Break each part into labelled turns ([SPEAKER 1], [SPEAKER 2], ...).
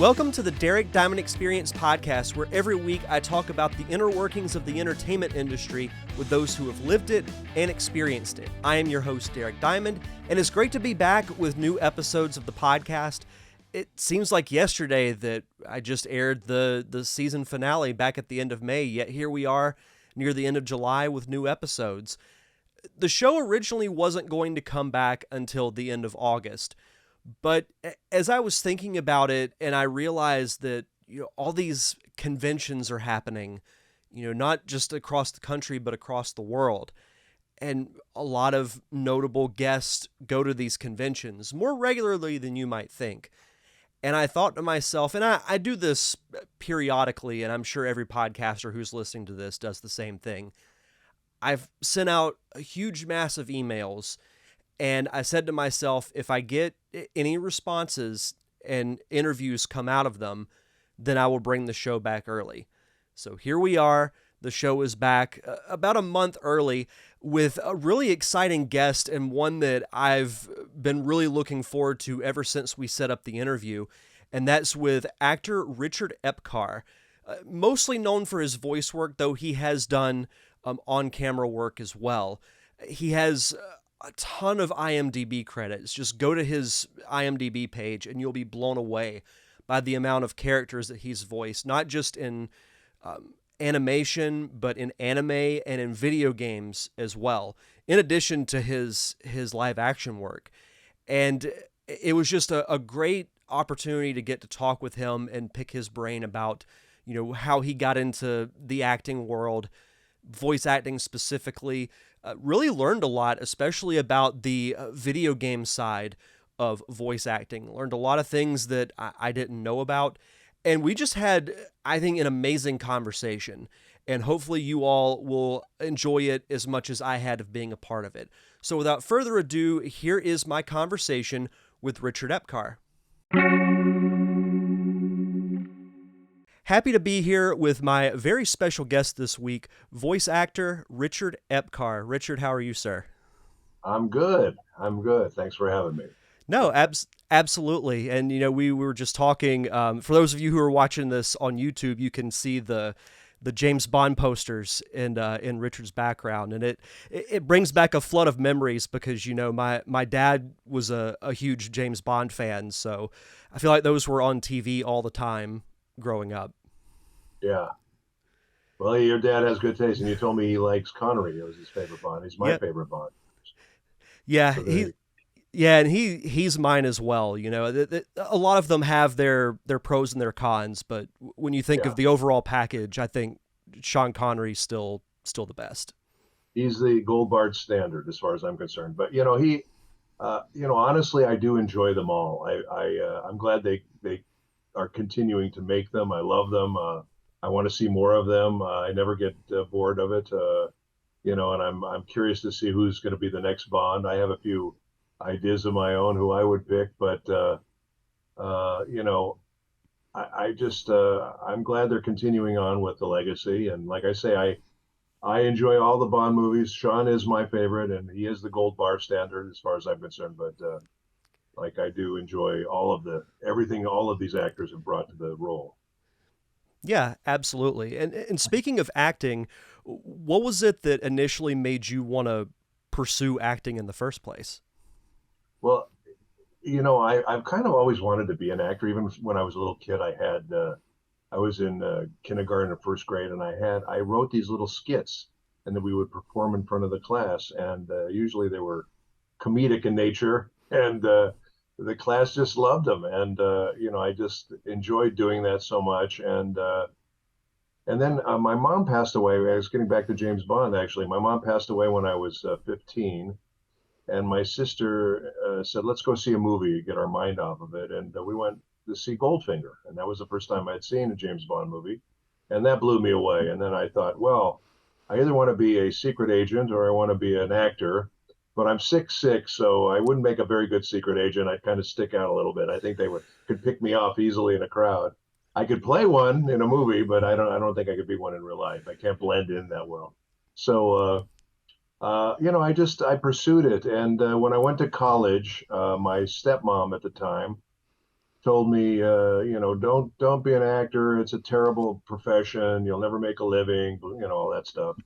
[SPEAKER 1] Welcome to the Derek Diamond Experience podcast, where every week I talk about the inner workings of the entertainment industry with those who have lived it and experienced it. I am your host, Derek Diamond, and it's great to be back with new episodes of the podcast. It seems like yesterday that I just aired the season finale back at the end of May, yet here we are near the end of July with new episodes. The show originally wasn't going to come back until the end of August. But as I was thinking about it, and I realized that all these conventions are happening, not just across the country, but across the world. And a lot of notable guests go to these conventions more regularly than you might think. And I thought to myself, and I do this periodically, and I'm sure every podcaster who's listening to this does the same thing. I've sent out a huge mass of emails. And I said to myself, if I get any responses and interviews come out of them, then I will bring the show back early. So here we are. The show is back about a month early with a really exciting guest, and one that I've been really looking forward to ever since we set up the interview. And that's with actor Richard Epcar, mostly known for his voice work, though he has done on-camera work as well. He has a ton of IMDb credits. Just go to his IMDb page and you'll be blown away by the amount of characters that he's voiced, not just in animation, but in anime and in video games as well, in addition to his live action work. And it was just a great opportunity to get to talk with him and pick his brain about, how he got into the acting world, voice acting specifically. Really learned a lot, especially about the video game side of voice acting. Learned a lot of things that I didn't know about. And we just had, I think, an amazing conversation. And hopefully you all will enjoy it as much as I had of being a part of it. So without further ado, here is my conversation with Richard Epcar. Happy to be here with my very special guest this week, voice actor Richard Epcar. Richard, how are you, sir?
[SPEAKER 2] I'm good. Thanks for having me.
[SPEAKER 1] No, absolutely. And, we were just talking, for those of you who are watching this on YouTube, you can see the James Bond posters in Richard's background. And it brings back a flood of memories because, my dad was a huge James Bond fan. So I feel like those were on TV all the time growing up.
[SPEAKER 2] Yeah. Well, your dad has good taste, and you told me he likes Connery. It was his favorite Bond. He's my favorite Bond.
[SPEAKER 1] Yeah, so and he's mine as well. A lot of them have their pros and their cons, but when you think of the overall package, I think Sean Connery's still the best.
[SPEAKER 2] He's the gold bar standard as far as I'm concerned. But honestly, I do enjoy them all. I'm glad they are continuing to make them. I love them. I want to see more of them. I never get bored of it. And I'm curious to see who's going to be the next Bond. I have a few ideas of my own who I would pick, but I'm glad they're continuing on with the legacy. And like I say, I enjoy all the Bond movies. Sean is my favorite, and he is the gold bar standard as far as I'm concerned. But I do enjoy everything all of these actors have brought to the role.
[SPEAKER 1] Yeah, absolutely. And speaking of acting, what was it that initially made you want to pursue acting in the first place?
[SPEAKER 2] Well, I've kind of always wanted to be an actor. Even when I was a little kid, I was in kindergarten or first grade, and I wrote these little skits, and then we would perform in front of the class. And usually they were comedic in nature, and the class just loved them. And, I just enjoyed doing that so much. And then my mom passed away. I was getting back to James Bond, actually. My mom passed away when I was 15. And my sister said, let's go see a movie, get our mind off of it. And we went to see Goldfinger. And that was the first time I'd seen a James Bond movie. And that blew me away. And then I thought, well, I either want to be a secret agent or I want to be an actor. But I'm 6'6", so I wouldn't make a very good secret agent. I'd kind of stick out a little bit. I think they could pick me off easily in a crowd. I could play one in a movie, but I don't think I could be one in real life. I can't blend in that well. So, I pursued it. And when I went to college, my stepmom at the time told me, don't be an actor. It's a terrible profession. You'll never make a living. All that stuff.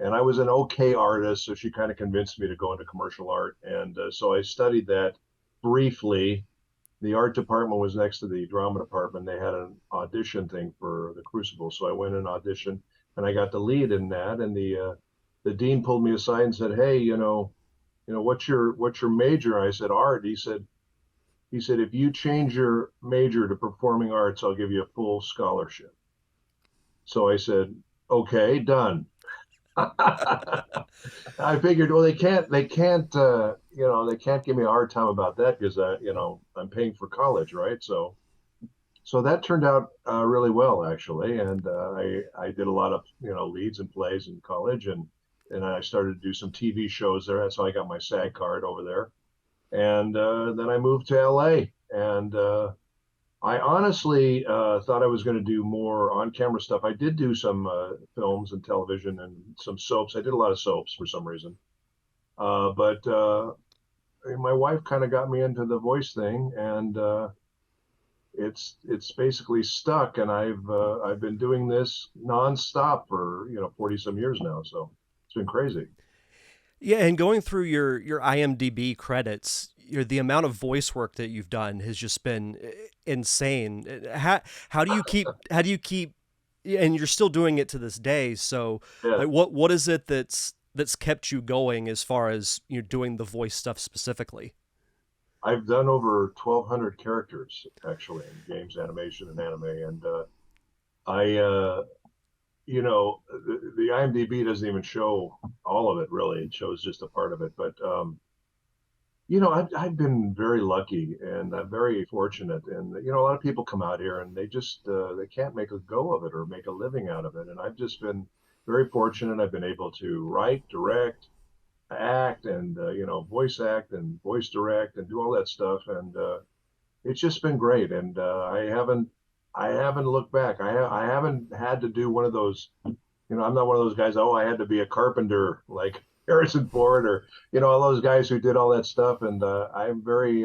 [SPEAKER 2] And I was an okay artist, so she kind of convinced me to go into commercial art. And so I studied that briefly. The art department was next to the drama department. They had an audition thing for the Crucible, so I went and auditioned, and I got the lead in that. And the dean pulled me aside and said, "Hey, what's your major?" I said, "Art." He said, "If you change your major to performing arts, I'll give you a full scholarship." So I said, "Okay, done." I figured, well, they can't give me a hard time about that because I'm paying for college, right? So that turned out really well, actually, and I did a lot of leads and plays in college, and I started to do some TV shows there. That's how I got my SAG card over there, and then I moved to LA, and I honestly thought I was going to do more on-camera stuff. I did do some films and television and some soaps. I did a lot of soaps for some reason, but my wife kind of got me into the voice thing, and it's basically stuck. And I've been doing this nonstop for 40 some years now. So it's been crazy.
[SPEAKER 1] Yeah, and going through your IMDb credits, the amount of voice work that you've done has just been insane. How do you keep and you're still doing it to this day. So
[SPEAKER 2] Yeah,
[SPEAKER 1] like what is it that's kept you going as far as doing the voice stuff specifically?
[SPEAKER 2] I've done over 1,200 characters actually in games, animation, and anime, and I the IMDb doesn't even show all of it really. It shows just a part of it, but I've been very lucky and I'm very fortunate. And a lot of people come out here and they can't make a go of it or make a living out of it. And I've just been very fortunate. I've been able to write, direct, act, and voice act and voice direct and do all that stuff. And it's just been great. And I haven't looked back. I haven't had to do one of those. I'm not one of those guys. Oh, I had to be a carpenter like Harrison Ford or all those guys who did all that stuff. And I'm very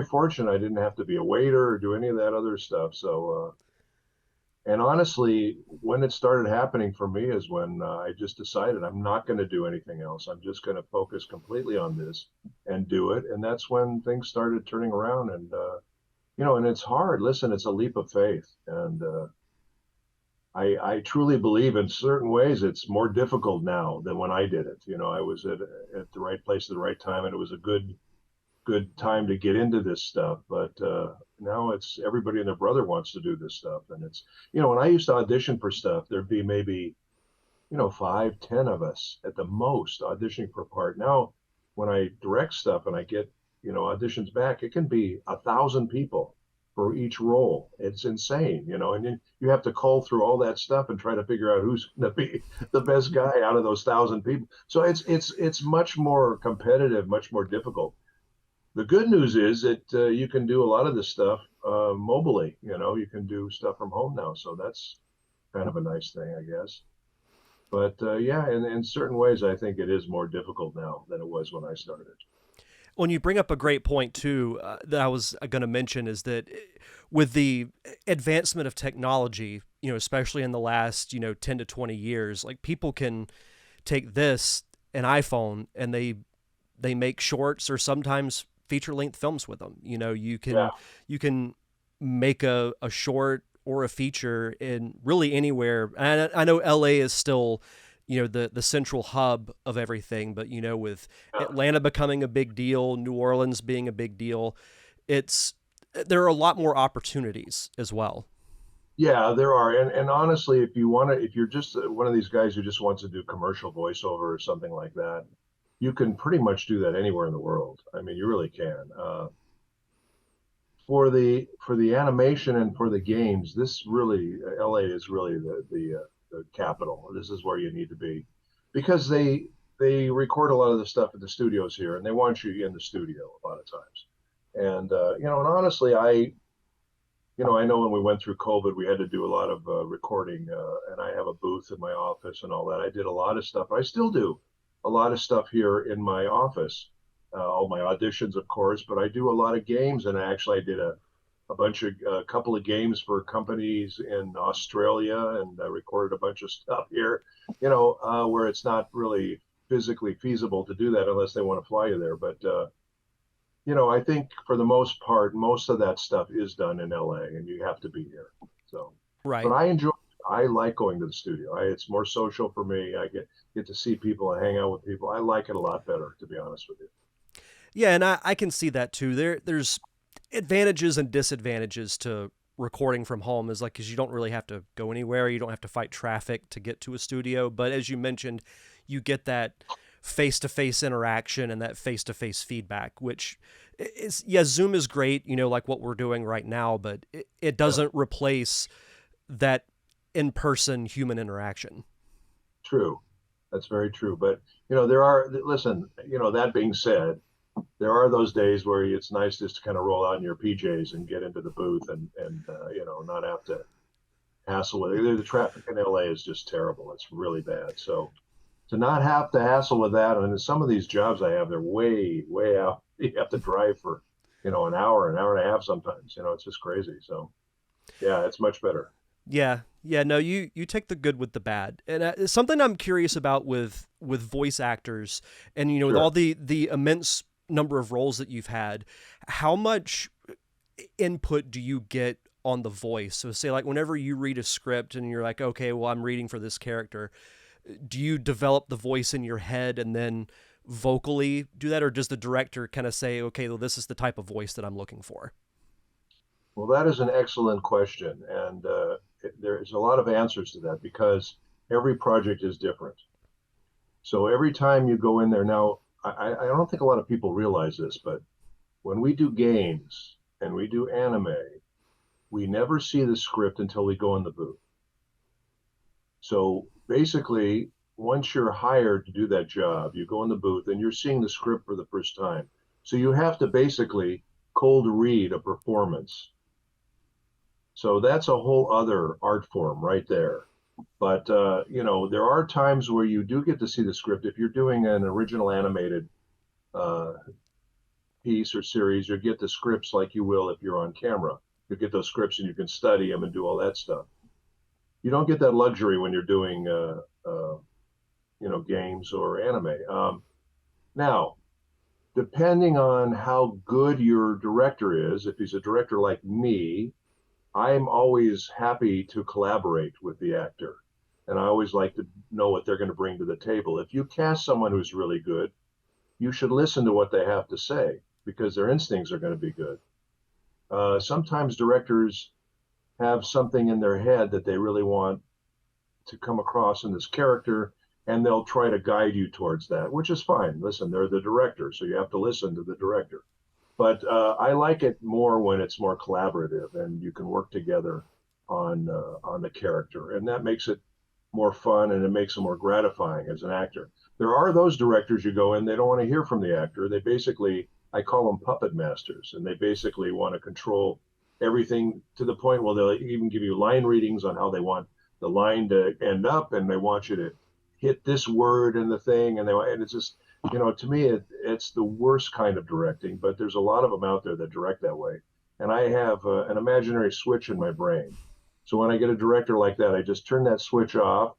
[SPEAKER 2] fortunate. I didn't have to be a waiter or do any of that other stuff. So and honestly, when it started happening for me is when I just decided I'm not going to do anything else. I'm just going to focus completely on this and do it. And that's when things started turning around. And and it's hard. Listen, it's a leap of faith, and I truly believe in certain ways it's more difficult now than when I did it. I was at the right place at the right time, and it was a good time to get into this stuff. But now it's everybody and their brother wants to do this stuff, and it's when I used to audition for stuff, there'd be maybe 5, 10 of us at the most auditioning for a part. Now, when I direct stuff and I get auditions back, it can be 1,000 people for each role. It's insane, and then you have to cull through all that stuff and try to figure out who's going to be the best guy out of those 1,000 people. So it's much more competitive, much more difficult. The good news is that you can do a lot of this stuff mobily. You can do stuff from home now, so that's kind of a nice thing, I guess. But yeah, in certain ways, I think it is more difficult now than it was when I started.
[SPEAKER 1] When you bring up a great point too, that I was going to mention is that with the advancement of technology, especially in the last 10 to 20 years, like people can take this an iPhone and they make shorts or sometimes feature length films with them. You
[SPEAKER 2] Yeah,
[SPEAKER 1] can make a short or a feature in really anywhere. And I know LA is still the central hub of everything, but with
[SPEAKER 2] yeah,
[SPEAKER 1] Atlanta becoming a big deal, New Orleans being a big deal, it's there are a lot more opportunities as well.
[SPEAKER 2] yeah. There are, and honestly, if you're just one of these guys who just wants to do commercial voiceover or something like that, you can pretty much do that anywhere in the world. I mean, you really can. For the animation and for the games, this really LA is really the capital. This is where you need to be because they record a lot of the stuff at the studios here, and they want you in the studio a lot of times. And and honestly, I know when we went through COVID, we had to do a lot of recording, and I have a booth in my office and all that. I did a lot of stuff. I still do a lot of stuff here in my office, all my auditions, of course, but I do a lot of games, and actually I did a couple of games for companies in Australia, and I recorded a bunch of stuff here, where it's not really physically feasible to do that unless they want to fly you there. But I think for the most part, most of that stuff is done in LA, and you have to be here. So, but
[SPEAKER 1] Right.
[SPEAKER 2] I like going to the studio. It's more social for me. I get to see people and hang out with people. I like it a lot better, to be honest with you.
[SPEAKER 1] Yeah, and I can see that too. There's advantages and disadvantages to recording from home, is like, because you don't really have to go anywhere, you don't have to fight traffic to get to a studio, but as you mentioned, you get that face-to-face interaction and that face-to-face feedback, which is, yeah, Zoom is great, like what we're doing right now, but it
[SPEAKER 2] Yeah,
[SPEAKER 1] doesn't replace that in-person human interaction.
[SPEAKER 2] true. That's very true. But there are listen. That being said, there are those days where it's nice just to kind of roll out in your PJs and get into the booth and not have to hassle with it. The traffic in LA is just terrible. It's really bad. So to not have to hassle with that, and some of these jobs I have, they're way, way out. You have to drive for, an hour and a half sometimes. It's just crazy. So yeah, it's much better.
[SPEAKER 1] Yeah, yeah, no, you take the good with the bad, and something I'm curious about with voice actors, and with
[SPEAKER 2] Sure.
[SPEAKER 1] all the immense number of roles that you've had, how much input do you get on the voice? So say like whenever you read a script and you're like, okay, well I'm reading for this character, do you develop the voice in your head and then vocally do that, or does the director kind of say, okay, well this is the type of voice that I'm looking for?
[SPEAKER 2] Well, that is an excellent question, and there's a lot of answers to that because every project is different. So every time you go in there now, I don't think a lot of people realize this, but when we do games and we do anime, we never see the script until we go in the booth. So basically, once you're hired to do that job, you go in the booth and you're seeing the script for the first time. So you have to basically cold read a performance. So that's a whole other art form right there. But there are times where you do get to see the script. If you're doing an original animated uh, piece or series, you get the scripts like you will if you're on camera. You get those scripts and you can study them and do all that stuff. You don't get that luxury when you're doing games or anime. Now, depending on how good your director is, if he's a director like me, I'm always happy to collaborate with the actor. And I always like to know what they're going to bring to the table. If you cast someone who's really good, you should listen to what they have to say because their instincts are going to be good. Sometimes directors have something in their head that they really want to come across in this character, and they'll try to guide you towards that, which is fine. Listen, they're the director, so you have to listen to the director. But I like it more when it's more collaborative and you can work together on the character, and that makes it more fun and it makes it more gratifying as an actor. There are those directors you go in, they don't want to hear from the actor. They basically, I call them puppet masters, and they basically want to control everything to the point where they'll even give you line readings on how they want the line to end up, and they want you to hit this word in the thing, and it's just to me it's the worst kind of directing. But there's a lot of them out there that direct that way, and I have an imaginary switch in my brain. So when I get a director like that, I just turn that switch off,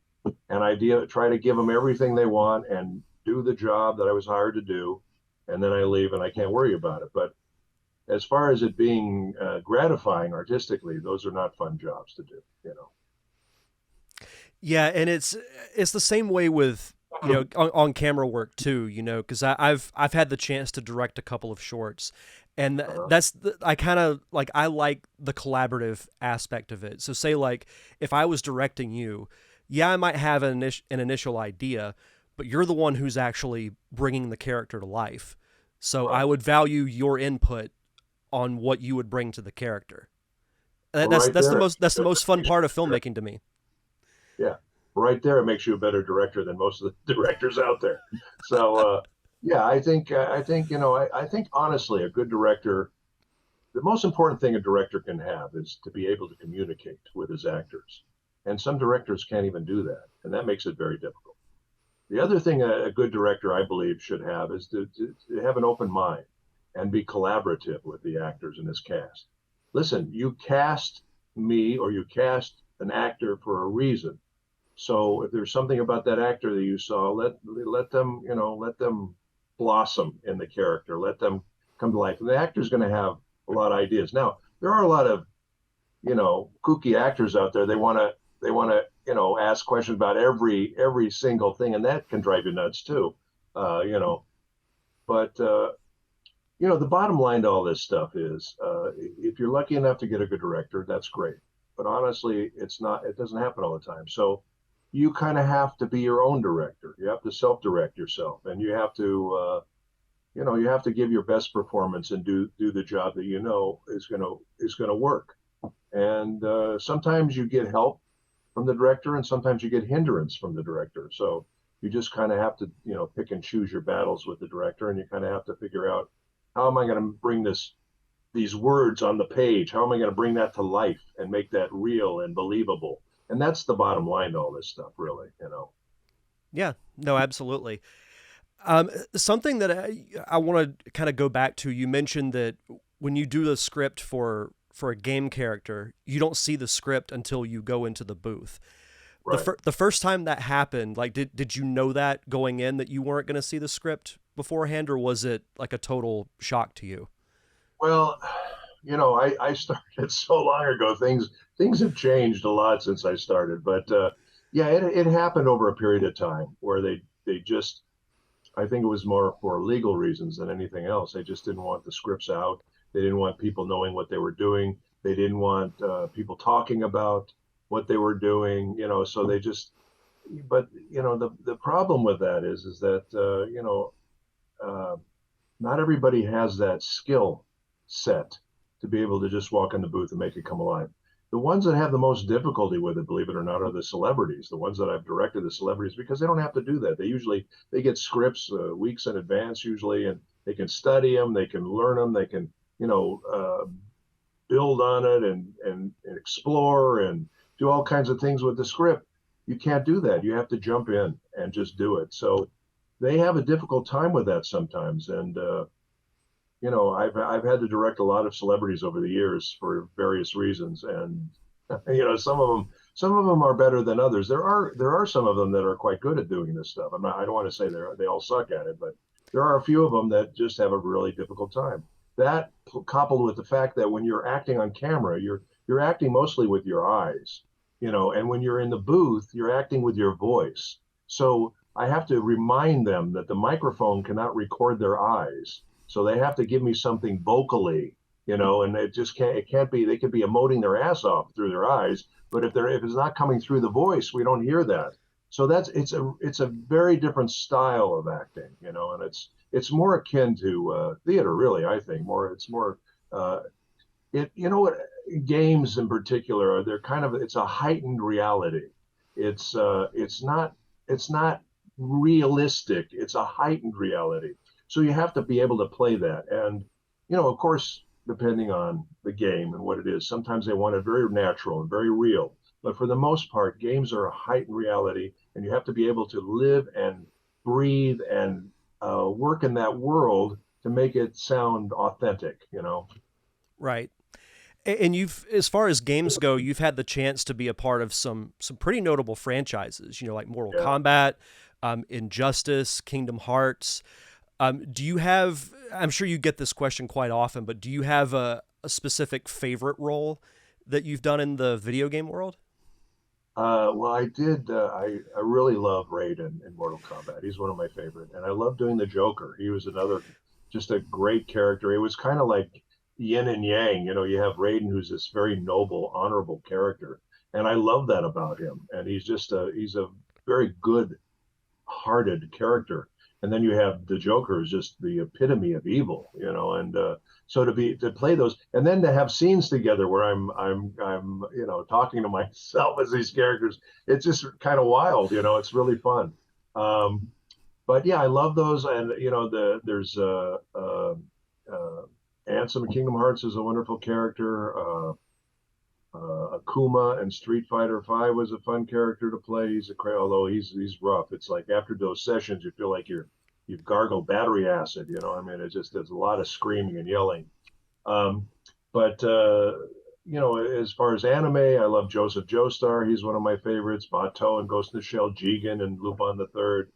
[SPEAKER 2] and try to give them everything they want and do the job that I was hired to do, and then I leave and I can't worry about it. But as far as it being gratifying artistically, those are not fun jobs to do.
[SPEAKER 1] Yeah, and it's the same way with on camera work too. Because I've had the chance to direct a couple of shorts, and
[SPEAKER 2] Uh,
[SPEAKER 1] I kind of like, I like the collaborative aspect of it. So say like if I was directing you, yeah, I might have an initial idea, but you're the one who's actually bringing the character to life. So I
[SPEAKER 2] right.
[SPEAKER 1] would value your input on what you would bring to the character.
[SPEAKER 2] Well,
[SPEAKER 1] That's
[SPEAKER 2] right there,
[SPEAKER 1] that's the most fun
[SPEAKER 2] makes
[SPEAKER 1] part of
[SPEAKER 2] you
[SPEAKER 1] filmmaking to me.
[SPEAKER 2] yeah, right there it makes you a better director than most of the directors out there. So yeah, I think honestly, a good director, the most important thing a director can have is to be able to communicate with his actors. And some directors can't even do that, and that makes it very difficult. The other thing a good director, I believe, should have is to have an open mind and be collaborative with the actors in his cast. Listen, you cast me or you cast an actor for a reason. So if there's something about that actor that you saw, let them, let them blossom in the character. Let them come to life. And the actor's going to have a lot of ideas. Now, there are a lot of, kooky actors out there. They want to ask questions about every single thing, and that can drive you nuts too. But the bottom line to all this stuff is, if you're lucky enough to get a good director, that's great. But honestly, it doesn't happen all the time. So you kind of have to be your own director. You have to self-direct yourself, and you have to, you have to give your best performance and do the job that is gonna work. And sometimes you get help from the director, and sometimes you get hindrance from the director. So you just kind of have to, pick and choose your battles with the director, and you kind of have to figure out, how am I going to bring these words on the page? How am I going to bring that to life and make that real and believable? And that's the bottom line to all this stuff, really.
[SPEAKER 1] Yeah, no, absolutely. Something that I want to kind of go back to, you mentioned that when you do the script for a game character, you don't see the script until you go into the booth.
[SPEAKER 2] Right.
[SPEAKER 1] The first time that happened, like, did you know that going in that you weren't going to see the script beforehand, or was it like a total shock to you?
[SPEAKER 2] Well, I started so long ago. Things have changed a lot since I started, but yeah, it happened over a period of time where they just, I think it was more for legal reasons than anything else. They just didn't want the scripts out. They didn't want people knowing what they were doing. They didn't want people talking about what they were doing. So they just. But the problem with that is that uh, not everybody has that skill set to be able to just walk in the booth and make it come alive. The ones that have the most difficulty with it, believe it or not, are the celebrities. The ones that I've directed, the celebrities, because they don't have to do that. They get scripts weeks in advance usually, and they can study them, they can learn them, they can build on it and explore and do all kinds of things with the script. You can't do that. You have to jump in and just do it. So they have a difficult time with that sometimes. And I've had to direct a lot of celebrities over the years for various reasons, and some of them are better than others. There are some of them that are quite good at doing this stuff. I don't want to say they all suck at it, but there are a few of them that just have a really difficult time. That coupled with the fact that when you're acting on camera, you're acting mostly with your eyes, and when you're in the booth, you're acting with your voice. So I have to remind them that the microphone cannot record their eyes. So they have to give me something vocally, and it can't be, they could be emoting their ass off through their eyes, but if it's not coming through the voice, we don't hear that. So it's a very different style of acting, and it's more akin to theater, really. I think it's more what games in particular they're it's a heightened reality. It's not realistic. It's a heightened reality. So you have to be able to play that. And, of course, depending on the game and what it is, sometimes they want it very natural and very real. But for the most part, games are a heightened reality, and you have to be able to live and breathe and work in that world to make it sound authentic.
[SPEAKER 1] Right. And as far as games go, you've had the chance to be a part of some pretty notable franchises, like Mortal
[SPEAKER 2] Yeah.
[SPEAKER 1] Kombat, Injustice, Kingdom Hearts. Do you have, I'm sure you get this question quite often, but do you have a specific favorite role that you've done in the video game world?
[SPEAKER 2] Well, I did. I really love Raiden in Mortal Kombat. He's one of my favorite, and I love doing the Joker. He was just a great character. It was kind of like yin and yang. You have Raiden, who's this very noble, honorable character, and I love that about him. And he's a very good-hearted character. And then you have the Joker, who's just the epitome of evil. And so to play those, and then to have scenes together where I'm talking to myself as these characters, it's just kind of wild. It's really fun. But yeah, I love those. And there's Ansem in Kingdom Hearts is a wonderful character. Kuma in Street Fighter V was a fun character to play. Although he's rough. It's like after those sessions, you feel like you've gargled battery acid. I mean, there's a lot of screaming and yelling. Um, but as far as anime, I love Joseph Joestar. He's one of my favorites. Batou and Ghost in the Shell, Jigen and Lupin the Third.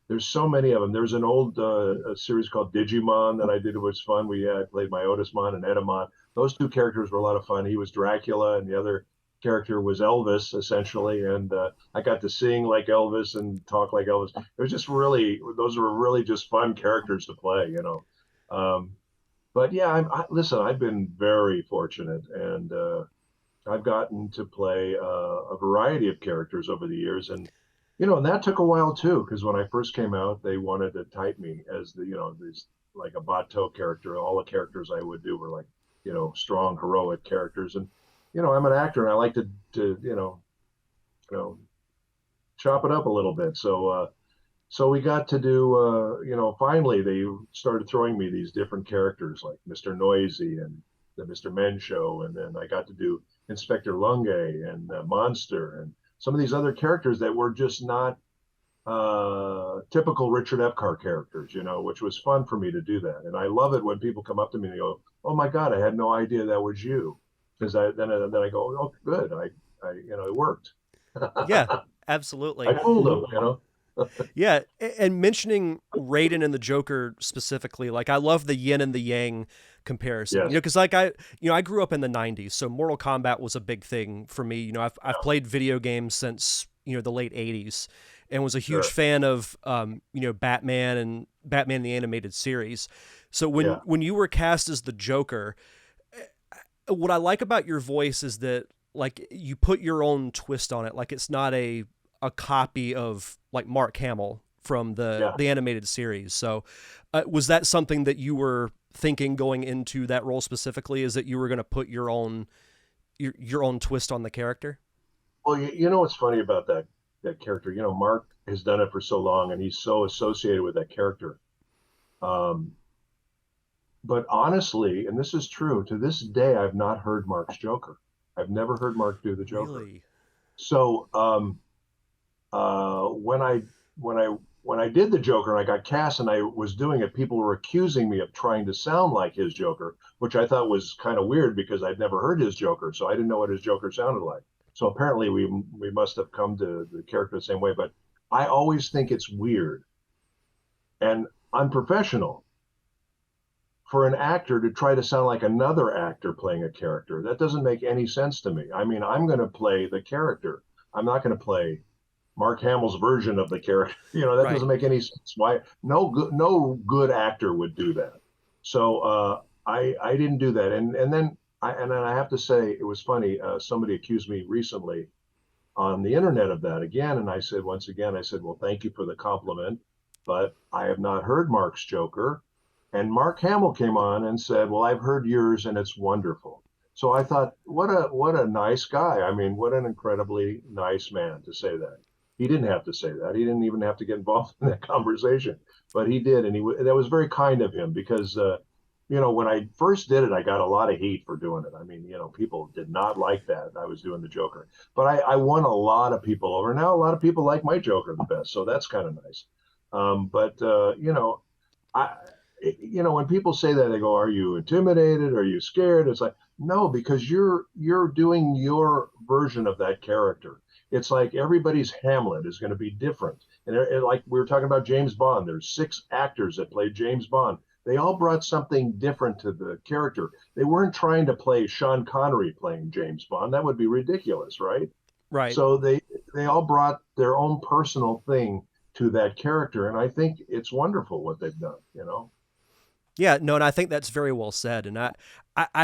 [SPEAKER 2] There's so many of them. There's an old a series called Digimon that I did. It was fun. I played Myotismon and Edamon. Those two characters were a lot of fun. He was Dracula, and the other character was Elvis, essentially. And I got to sing like Elvis and talk like Elvis. It was just those were really just fun characters to play. But yeah, listen, I've been very fortunate, and I've gotten to play a variety of characters over the years, and that took a while too, because when I first came out, they wanted to type me as these like a Batou character. All the characters I would do were like, strong, heroic characters, and I'm an actor, and I like to chop it up a little bit. So we got to do, finally they started throwing me these different characters like Mr. Noisy and the Mr. Men Show, and then I got to do Inspector Lunge and Monster and some of these other characters that were just not typical Richard Epcar characters, which was fun for me to do that. And I love it when people come up to me and they go, "Oh my God, I had no idea that was you," because then I go, "Oh, good, I it worked."
[SPEAKER 1] Yeah, absolutely.
[SPEAKER 2] I fooled them,
[SPEAKER 1] Yeah, and mentioning Raiden and the Joker specifically, like I love the yin and the yang comparison.
[SPEAKER 2] Yes.
[SPEAKER 1] Because like I grew up in the '90s, so Mortal Kombat was a big thing for me. I've played video games since the late '80s, and was a huge fan of Batman and Batman the Animated Series. So when you were cast as the Joker, what I like about your voice is that like you put your own twist on it. Like it's not a copy of like Mark Hamill from the animated series. So was that something that you were thinking going into that role specifically, is that you were going to put your own twist on the character?
[SPEAKER 2] Well, what's funny about that character, Mark has done it for so long and he's so associated with that character. But honestly, and this is true, to this day, I've not heard Mark's Joker. I've never heard Mark do the Joker.
[SPEAKER 1] Really?
[SPEAKER 2] So, when I did the Joker and I got cast and I was doing it, people were accusing me of trying to sound like his Joker, which I thought was kind of weird because I'd never heard his Joker, so I didn't know what his Joker sounded like. So apparently we must have come to the character the same way, but I always think it's weird and unprofessional for an actor to try to sound like another actor playing a character. That doesn't make any sense to me. I mean, I'm going to play the character. I'm not going to play Mark Hamill's version of the character. That doesn't make any sense. Why? No good actor would do that. So I didn't do that. And then I have to say, it was funny. Somebody accused me recently on the internet of that again. And I said, well, thank you for the compliment, but I have not heard Mark's Joker. And Mark Hamill came on and said, well, I've heard yours and it's wonderful. So I thought, what a nice guy. I mean, what an incredibly nice man to say that. He didn't have to say that. He didn't even have to get involved in that conversation, but he did. And that was very kind of him because, when I first did it, I got a lot of heat for doing it. I mean, people did not like that I was doing the Joker, but I won a lot of people over. Now, a lot of people like my Joker the best. So that's kind of nice. When people say that, they go, "Are you intimidated? Are you scared?" It's like, no, because you're doing your version of that character. It's like everybody's Hamlet is going to be different. And like we were talking about James Bond, there's 6 actors that played James Bond. They all brought something different to the character. They weren't trying to play Sean Connery playing James Bond. That would be ridiculous, right?
[SPEAKER 1] Right.
[SPEAKER 2] So they all brought their own personal thing to that character. And I think it's wonderful what they've done,
[SPEAKER 1] Yeah, no, and I think that's very well said. And I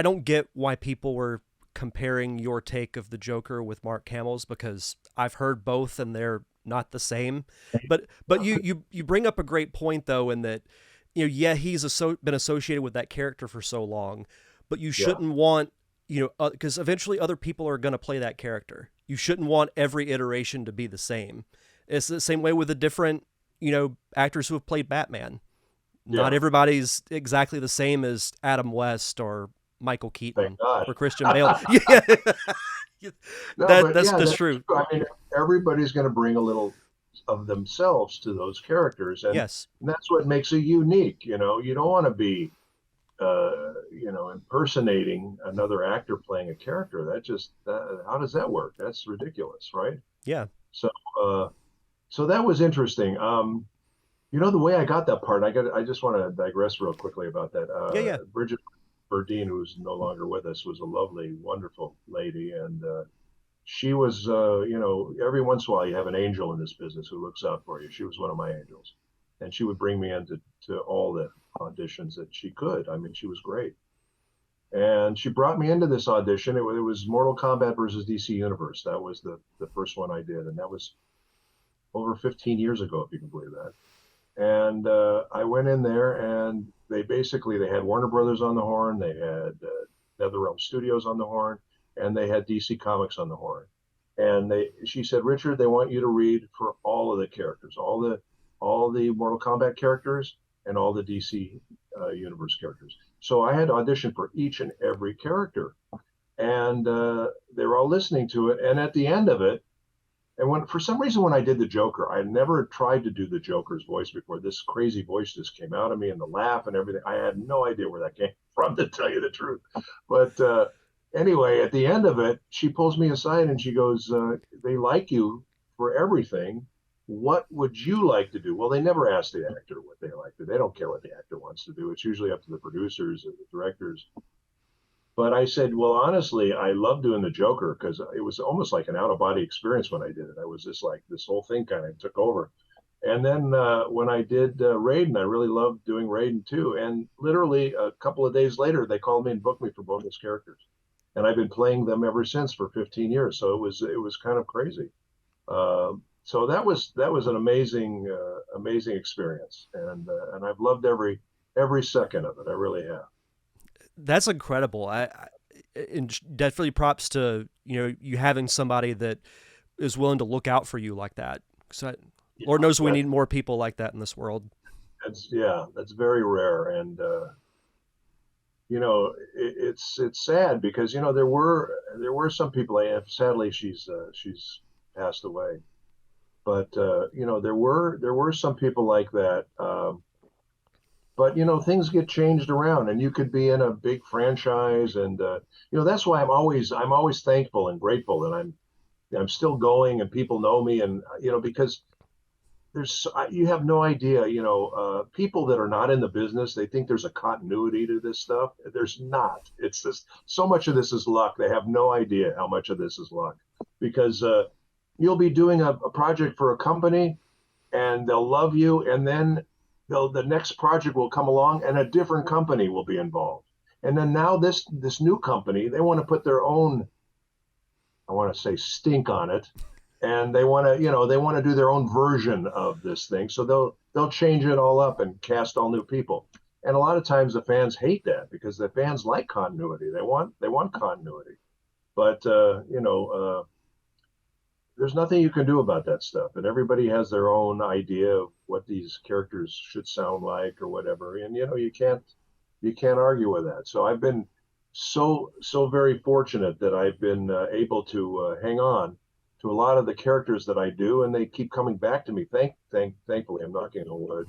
[SPEAKER 1] don't get why people were comparing your take of the Joker with Mark Hamill's, because I've heard both and they're not the same. But you bring up a great point though, in that he's been associated with that character for so long, but you shouldn't want because eventually other people are going to play that character. You shouldn't want every iteration to be the same. It's the same way with the different actors who have played Batman. Not everybody's exactly the same as Adam West or Michael
[SPEAKER 2] Thank
[SPEAKER 1] Keaton
[SPEAKER 2] God.
[SPEAKER 1] or Christian Bale. Yeah,
[SPEAKER 2] No, but
[SPEAKER 1] that's
[SPEAKER 2] yeah,
[SPEAKER 1] that's
[SPEAKER 2] that's
[SPEAKER 1] true.
[SPEAKER 2] true. I mean, everybody's going to bring a little of themselves to those characters,
[SPEAKER 1] Yes.
[SPEAKER 2] and that's what makes it unique. You don't want to be, impersonating another actor playing a character. How does that work? That's ridiculous, right?
[SPEAKER 1] Yeah.
[SPEAKER 2] So, uh, so that was interesting. The way I got that part, I just want to digress real quickly about that.
[SPEAKER 1] Yeah. Yeah.
[SPEAKER 2] Bridget Berdine, who's no longer with us, was a lovely, wonderful lady, and she was, every once in a while you have an angel in this business who looks out for you. She was one of my angels, and she would bring me into to all the auditions that she could. I mean, she was great, and she brought me into this audition. It was Mortal Kombat versus DC Universe. That was the first one I did, and that was over 15 years ago, if you can believe that. And I went in there, and they had Warner Brothers on the horn, they had NetherRealm Studios on the horn, and they had DC Comics on the horn. And she said, Richard, they want you to read for all of the characters, all the Mortal Kombat characters, and all the DC Universe characters. So I had to audition for each and every character, and they were all listening to it. And at the end of it, and for some reason, when I did the Joker, I had never tried to do the Joker's voice before. This crazy voice just came out of me, and the laugh and everything. I had no idea where that came from, to tell you the truth. But anyway, at the end of it, she pulls me aside and she goes, they like you for everything. What would you like to do? Well, they never ask the actor what they like to do. They don't care what the actor wants to do. It's usually up to the producers or the directors. But I said, well, honestly, I love doing the Joker because it was almost like an out-of-body experience when I did it. I was just like, this whole thing kind of took over. And then when I did Raiden, I really loved doing Raiden too. And literally a couple of days later, they called me and booked me for both those characters. And I've been playing them ever since for 15 years. So it was kind of crazy. So that was an amazing experience, and I've loved every second of it. I really have.
[SPEAKER 1] That's incredible. And definitely props to you having somebody that is willing to look out for you like that. So Lord knows we need more people like that in this world.
[SPEAKER 2] That's very rare, and it's sad because there were some people. Sadly, she's passed away, but there were some people like that. But things get changed around, and you could be in a big franchise, and that's why I'm always thankful and grateful that I'm still going, and people know me, and because you have no idea, people that are not in the business, they think there's a continuity to this stuff. There's not. It's just so much of this is luck. They have no idea how much of this is luck, because you'll be doing a project for a company, and they'll love you, and then the next project will come along and a different company will be involved. And then now this new company, they want to put their own, I want to say, stink on it. And they want to do their own version of this thing. So they'll change it all up and cast all new people. And a lot of times the fans hate that because the fans like continuity. They want continuity. But there's nothing you can do about that stuff, and everybody has their own idea of what these characters should sound like or whatever, and you can't argue with that. So I've been so very fortunate that I've been able to hang on to a lot of the characters that I do, and they keep coming back to me. Thankfully, I'm knocking on wood,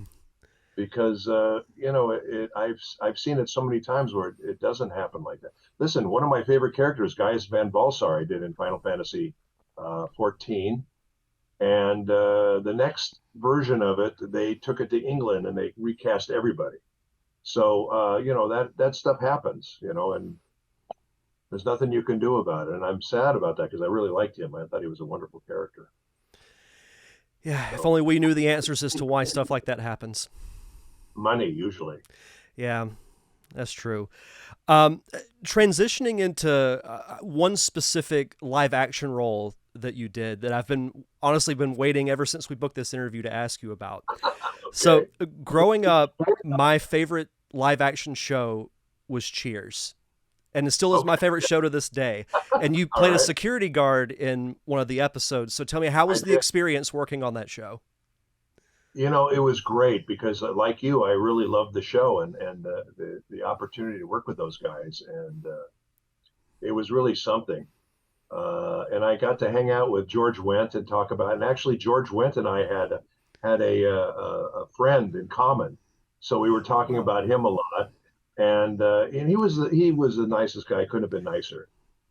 [SPEAKER 2] because I've seen it so many times where it doesn't happen like that. Listen, one of my favorite characters, Gaius Van Balsar, I did in Final Fantasy 14, and the next version of it, they took it to England and they recast everybody. So that stuff happens, and there's nothing you can do about it. And I'm sad about that because I really liked him. I thought he was a wonderful character.
[SPEAKER 1] Yeah, if only we knew the answers as to why stuff like that happens.
[SPEAKER 2] Money, usually.
[SPEAKER 1] Yeah, that's true. Transitioning into one specific live action role that you did that I've honestly been waiting ever since we booked this interview to ask you about. Okay. So growing up, my favorite live action show was Cheers, and it still is my favorite show to this day. And you played a security guard in one of the episodes. So tell me, how was the experience working on that show?
[SPEAKER 2] It was great because, like you, I really loved the show and the opportunity to work with those guys, and it was really something. And I got to hang out with George Wendt and talk about. And actually, George Wendt and I had a friend in common, so we were talking
[SPEAKER 1] Oh,
[SPEAKER 2] about him a lot. And he was the nicest guy. Couldn't have been nicer.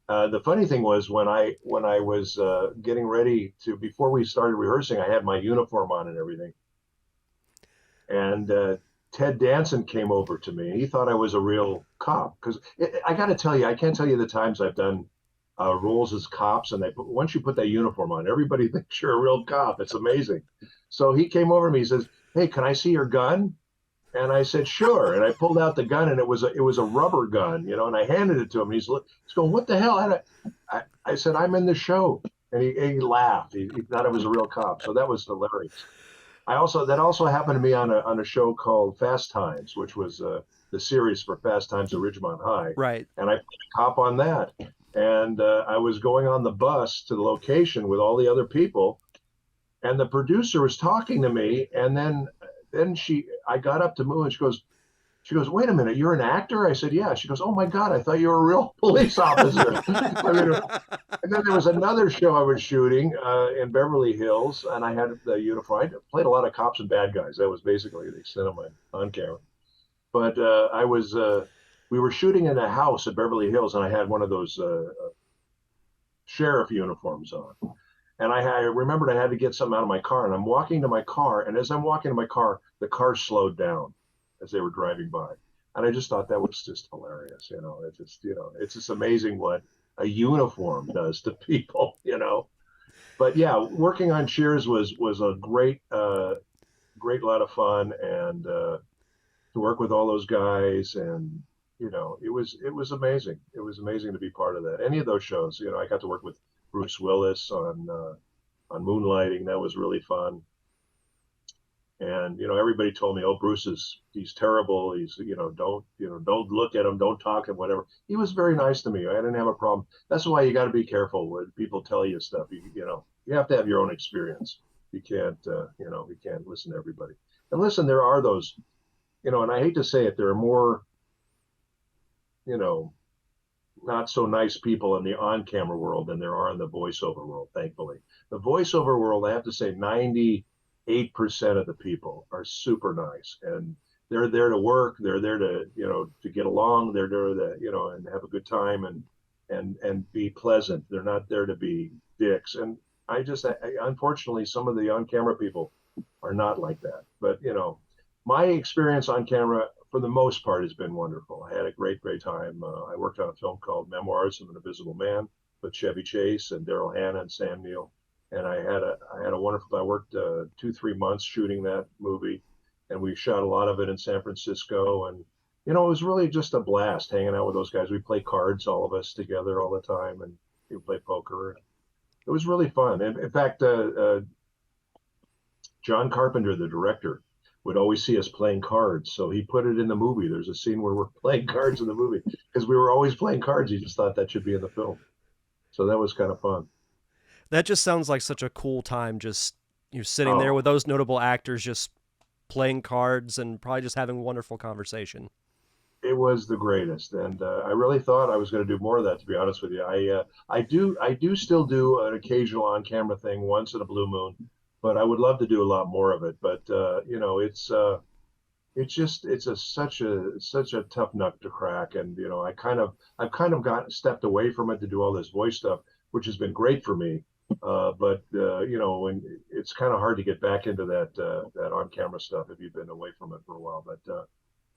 [SPEAKER 2] The funny thing was when I was getting ready to before we started rehearsing, I had my uniform on and everything, and Ted Danson came over to me. He thought I was a real cop because I got to tell you, I can't tell you the times I've done roles as cops, and once you put that uniform on, everybody thinks you're a real cop. It's amazing. So he came over to me. He says, "Hey, can I see your gun?" And I said, "Sure." And I pulled out the gun, and it was a rubber gun, and I handed it to him. He's going, "What the hell?" I said, "I'm in the show," and he laughed. He thought I was a real cop. So that was hilarious. That also happened to me on a show called Fast Times, which was the series for Fast Times at Ridgemont High,
[SPEAKER 1] right.
[SPEAKER 2] and I played a cop on that. And I was going on the bus to the location with all the other people, and the producer was talking to me, and then I got up to move, and she goes, "Wait a minute, you're an actor?" I said, "Yeah." She goes, "Oh my God, I thought you were a real police officer." I mean, and then there was another show I was shooting in Beverly Hills, and I had the uniform. I played a lot of cops and bad guys. That was basically the extent of my on camera. But we were shooting in a house at Beverly Hills, and I had one of those sheriff uniforms on. And I remembered I had to get something out of my car, and I'm walking to my car, and as I'm walking to my car, the car slowed down as they were driving by. And I just thought that was just hilarious. It's just amazing what a uniform does to people. But yeah, working on Cheers was a great lot of fun, and to work with all those guys, and it was amazing. It was amazing to be part of that. Any of those shows, I got to work with Bruce Willis on Moonlighting. That was really fun. And everybody told me, "Oh, he's terrible. Don't look at him, don't talk and whatever." He was very nice to me. I didn't have a problem. That's why you got to be careful when people tell you stuff. You have to have your own experience. You can't listen to everybody. And listen, there are those, and I hate to say it, there are more, you know, not so nice people in the on-camera world than there are in the voiceover world, thankfully. The voiceover world, I have to say 98% of the people are super nice, and they're there to work, they're there to get along, they're there and have a good time, and be pleasant. They're not there to be dicks. And unfortunately, some of the on-camera people are not like that. But my experience on camera for the most part has been wonderful. I had a great time. I worked on a film called Memoirs of an Invisible Man with Chevy Chase and Daryl Hannah and Sam Neill, and I had a wonderful. I worked 2-3 months shooting that movie, and we shot a lot of it in San Francisco. And it was really just a blast hanging out with those guys. We play cards, all of us together all the time, and we play poker. It was really fun. And in fact, John Carpenter, the director, would always see us playing cards. So he put it in the movie. There's a scene where we're playing cards in the movie because we were always playing cards. He just thought that should be in the film. So that was kind of fun.
[SPEAKER 1] That just sounds like such a cool time. Just you're sitting there
[SPEAKER 2] Oh,
[SPEAKER 1] with those notable actors, just playing cards and probably just having a wonderful conversation.
[SPEAKER 2] it was the greatest. And I really thought I was going to do more of that, to be honest with you. I do still do an occasional on camera thing once in a blue moon, but I would love to do a lot more of it. But it's such a tough nut to crack. And I've kind of got stepped away from it to do all this voice stuff, which has been great for me. But when it's kind of hard to get back into that on camera stuff if you've been away from it for a while. But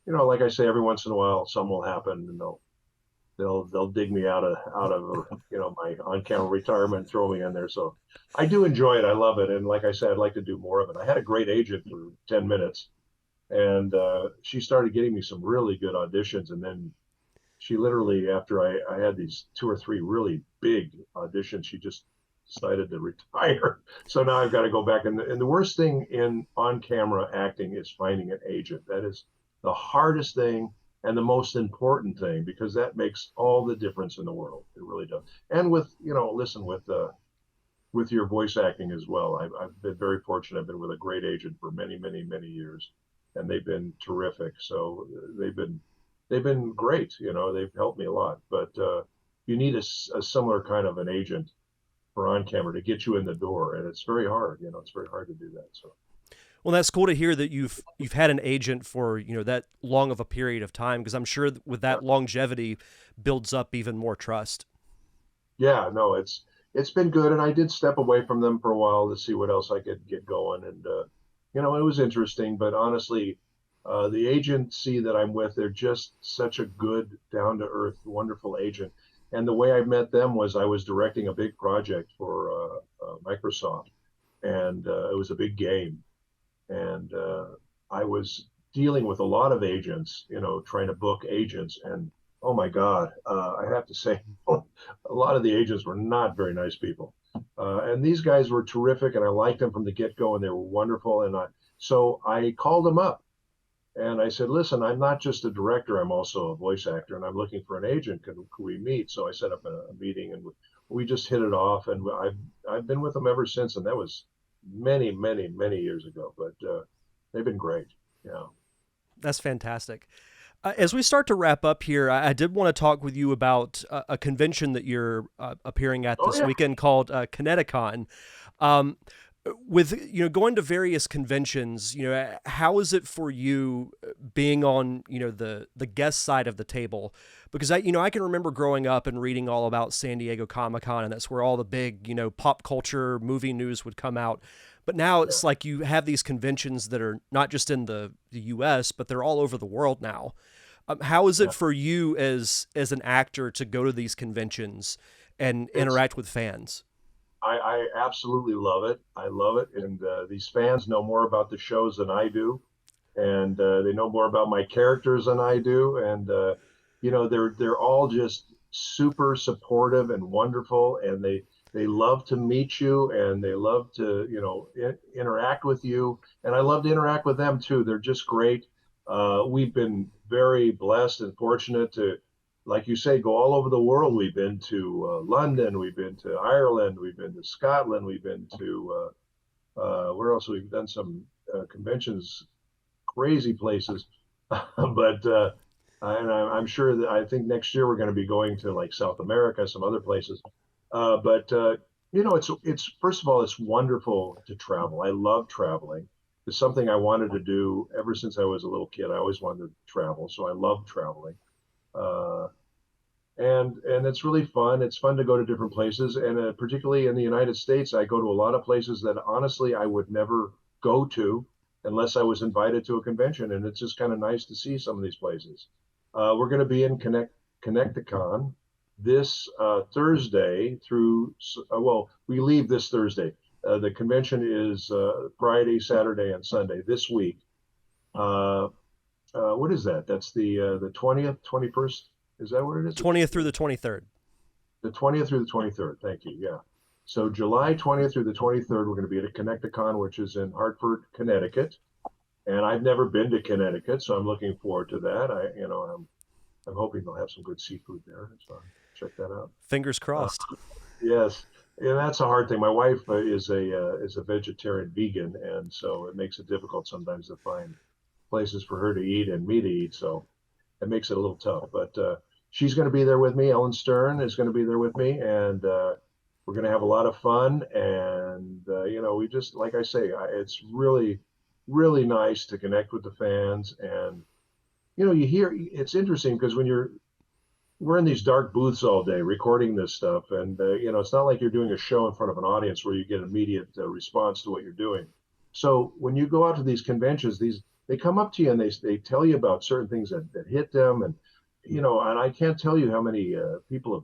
[SPEAKER 2] like I say, every once in a while something will happen, and they'll dig me out of my on camera retirement and throw me in there. So I do enjoy it. I love it. And like I said, I'd like to do more of it. I had a great agent for 10 minutes, and she started getting me some really good auditions. And then she literally, after I had these 2 or 3 really big auditions, she just decided to retire. So now I've got to go back. And the worst thing in on camera acting is finding an agent. That is the hardest thing and the most important thing, because that makes all the difference in the world. It really does. And with, listen, with with your voice acting as well. I've been very fortunate. I've been with a great agent for many, many, many years, and they've been terrific. So they've been great. You know, they've helped me a lot. But you need a similar kind of an agent for on camera to get you in the door, and it's very hard. You know, it's very hard to do that. So.
[SPEAKER 1] Well, that's cool to hear that you've had an agent for, that long of a period of time, because I'm sure with
[SPEAKER 2] Yeah.
[SPEAKER 1] that longevity builds up even more trust.
[SPEAKER 2] Yeah, no, it's been good, and I did step away from them for a while to see what else I could get going, and it was interesting. But honestly, the agency that I'm with, they're just such a good, down to earth, wonderful agent. And the way I met them was I was directing a big project for Microsoft, and it was a big game, and I was dealing with a lot of agents, trying to book agents, and oh my God, I have to say, a lot of the agents were not very nice people, and these guys were terrific, and I liked them from the get-go, and they were wonderful, and so I called them up. And I said, listen, I'm not just a director, I'm also a voice actor, and I'm looking for an agent. Could we meet? So I set up a meeting, and we just hit it off. And I've been with them ever since. And that was many, many, many years ago. But they've been great. Yeah.
[SPEAKER 1] That's fantastic. As we start to wrap up here, I did want to talk with you about a convention that you're appearing at
[SPEAKER 2] Oh,
[SPEAKER 1] this
[SPEAKER 2] yeah.
[SPEAKER 1] weekend called Kineticon. Um, with going to various conventions, how is it for you being on the guest side of the table? Because I can remember growing up and reading all about San Diego Comic-Con, and that's where all the big pop culture movie news would come out. But now
[SPEAKER 2] Yeah.
[SPEAKER 1] it's like you have these conventions that are not just in the U.S., but they're all over the world now. How is it
[SPEAKER 2] Yeah.
[SPEAKER 1] for you as an actor to go to these conventions and
[SPEAKER 2] It's
[SPEAKER 1] interact with fans?
[SPEAKER 2] I absolutely love it. I love it. And these fans know more about the shows than I do, and they know more about my characters than I do. And they're all just super supportive and wonderful, and they love to meet you, and they love to interact with you, and I love to interact with them too. They're just great. We've been very blessed and fortunate to, like you say, go all over the world. We've been to London, we've been to Ireland, we've been to Scotland, we've been to where else? We've done some conventions, crazy places. But and I'm sure that I think next year we're going to be going to like South America, some other places. But it's first of all, it's wonderful to travel. I love traveling. It's something I wanted to do ever since I was a little kid. I always wanted to travel, so I love traveling. Uh, and it's really fun. It's fun to go to different places, and particularly in the United States, I go to a lot of places that honestly I would never go to unless I was invited to a convention, and it's just kind of nice to see some of these places. We're going to be in Connecticon this Thursday through. Well, we leave this Thursday. The convention is Friday, Saturday, and Sunday this week. Uh, what is that? That's the 20th, 21st. Is that what it is?
[SPEAKER 1] 20th through the 23rd.
[SPEAKER 2] The 20th through the 23rd. Thank you. Yeah. So July 20th through the 23rd, we're going to be at a Connecticon, which is in Hartford, Connecticut. And I've never been to Connecticut, so I'm looking forward to that. I'm hoping they'll have some good seafood there. So check that out.
[SPEAKER 1] Fingers
[SPEAKER 2] Uh,
[SPEAKER 1] crossed.
[SPEAKER 2] yes, and that's a hard thing. My wife is a vegetarian vegan, and so it makes it difficult sometimes to find places for her to eat and me to eat. So it makes it a little tough. But she's going to be there with me. Ellen Stern is going to be there with me, and we're going to have a lot of fun. And we just, like I say, it's really, really nice to connect with the fans. And you hear it's interesting because we're in these dark booths all day recording this stuff, and it's not like you're doing a show in front of an audience where you get immediate response to what you're doing. So when you go out to these conventions, they come up to you and they tell you about certain things that hit them, and and I can't tell you how many people have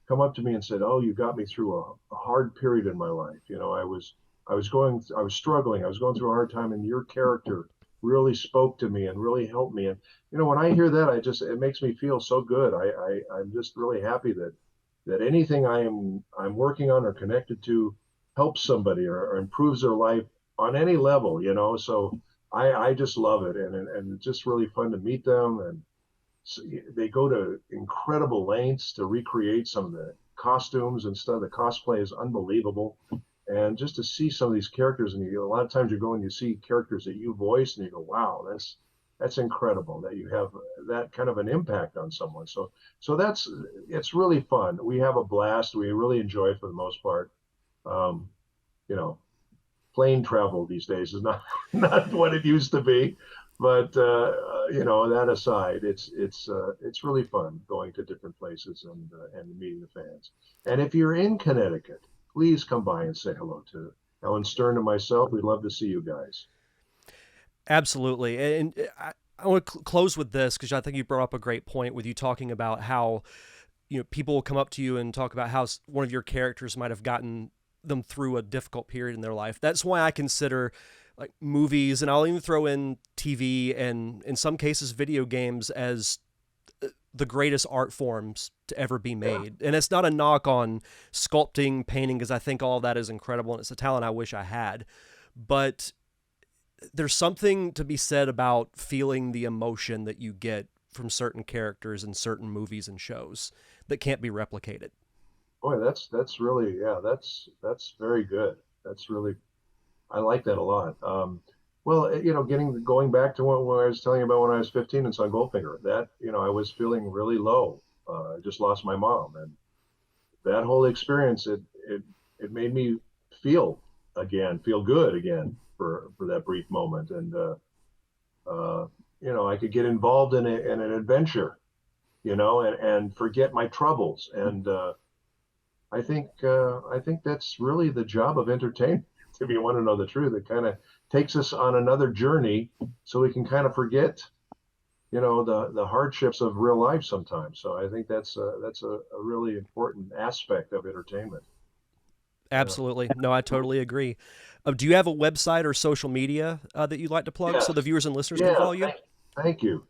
[SPEAKER 2] come up to me and said, "Oh, you got me through a hard period in my life. I was struggling, I was going through a hard time, and your character really spoke to me and really helped me." And when I hear that, it makes me feel so good. I'm just really happy that anything I'm working on or connected to helps somebody or improves their life on any level. So I just love it, and it's just really fun to meet them. And so they go to incredible lengths to recreate some of the costumes and stuff. The cosplay is unbelievable, And just to see some of these characters, and a lot of times you go and you see characters that you voice, and you go, "Wow, that's incredible that you have that kind of an impact on someone." So it's really fun. We have a blast. We really enjoy it for the most part. Um, you know, plane travel these days is not not what it used to be, but that aside, it's really fun going to different places and meeting the fans. And if you're in Connecticut, please come by and say hello to Ellen Stern and myself. We'd love to see you guys.
[SPEAKER 1] Absolutely. And I want to close with this because I think you brought up a great point with you talking about how, people will come up to you and talk about how one of your characters might have gotten them through a difficult period in their life. That's why I consider like movies, and I'll even throw in TV and in some cases video games as the greatest art forms to ever be made. Yeah. And it's not a knock on sculpting, painting, because I think all of that is incredible and it's a talent I wish I had. But there's something to be said about feeling the emotion that you get from certain characters in certain movies and shows that can't be replicated.
[SPEAKER 2] Boy, that's really, that's very good. I like that a lot. Well, going back to what I was telling you about when I was 15 and saw Goldfinger, that, I was feeling really low. I just lost my mom, and that whole experience, it made me feel good again for that brief moment. And, I could get involved in an adventure, and forget my troubles. And, I think that's really the job of entertainment. If you want to know the truth, it kind of takes us on another journey, so we can kind of forget, the hardships of real life sometimes. So I think that's a really important aspect of entertainment.
[SPEAKER 1] Absolutely. No, I totally agree. Do you have a website or social media that you'd like to plug so the viewers and listeners can follow you?
[SPEAKER 2] Thank you.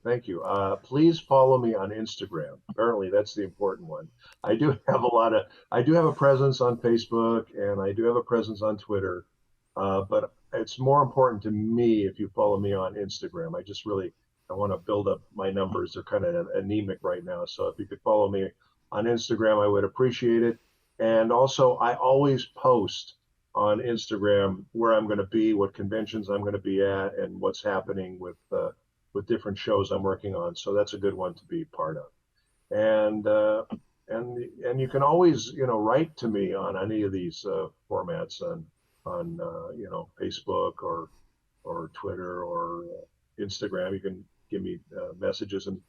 [SPEAKER 2] Please follow me on Instagram. Apparently that's the important one. I do have a presence on Facebook, and I do have a presence on Twitter. But it's more important to me if you follow me on Instagram. I want to build up my numbers. They're kind of anemic right now. So if you could follow me on Instagram, I would appreciate it. And also, I always post on Instagram where I'm going to be, what conventions I'm going to be at, and what's happening with different shows I'm working on. So that's a good one to be part of. And you can always, write to me on any of these formats on Facebook or Twitter or Instagram. You can give me messages and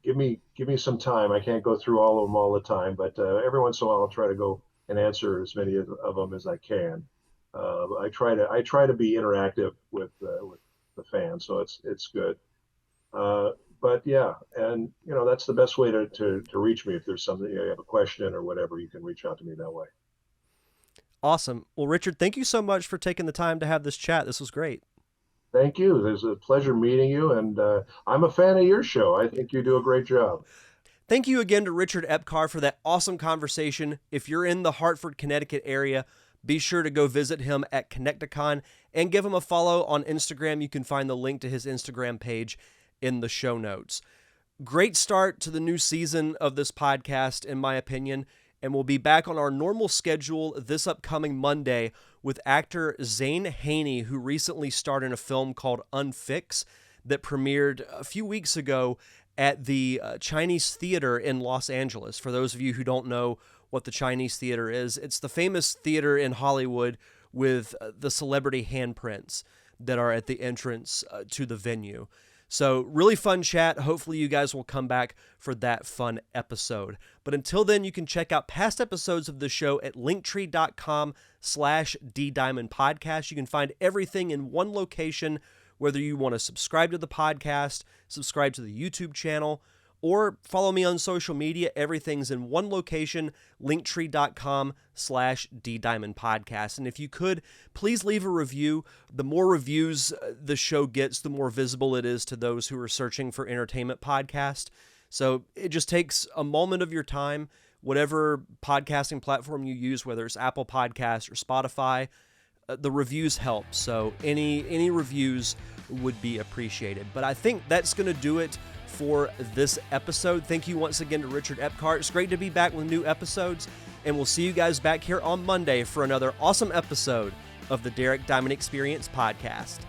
[SPEAKER 2] give me some time. I can't go through all of them all the time, but every once in a while I'll try to go and answer as many of them as I can. I try to be interactive with the fans, so it's good. But yeah, and that's the best way to reach me. If there's something, you have a question or whatever, you can reach out to me that way.
[SPEAKER 1] Awesome. Well, Richard, thank you so much for taking the time to have this chat. This was great.
[SPEAKER 2] Thank you. It was a pleasure meeting you, and I'm a fan of your show. I think you do a great job.
[SPEAKER 1] Thank you again to Richard Epcar for that awesome conversation. If you're in the Hartford, Connecticut area, be sure to go visit him at Connecticon and give him a follow on Instagram. You can find the link to his Instagram page in the show notes. Great start to the new season of this podcast, in my opinion, and we'll be back on our normal schedule this upcoming Monday with actor Zane Haney, who recently starred in a film called Unfix that premiered a few weeks ago at the Chinese Theater in Los Angeles. For those of you who don't know what the Chinese Theater is, it's the famous theater in Hollywood with the celebrity handprints that are at the entrance to the venue. So really fun chat. Hopefully you guys will come back for that fun episode. But until then, you can check out past episodes of the show at linktree.com/DDiamondPodcast. You can find everything in one location, whether you want to subscribe to the podcast, subscribe to the YouTube channel, or follow me on social media. Everything's in one location, linktree.com/DDiamondPodcast. And if you could, please leave a review. The more reviews the show gets, the more visible it is to those who are searching for entertainment podcast. So it just takes a moment of your time, whatever podcasting platform you use, whether it's Apple Podcasts or Spotify, the reviews help. So any reviews would be appreciated. But I think that's going to do it for this episode. Thank you once again to Richard Epcar. It's great to be back with new episodes. and we'll see you guys back here on Monday for another awesome episode of the Derek Diamond Experience podcast.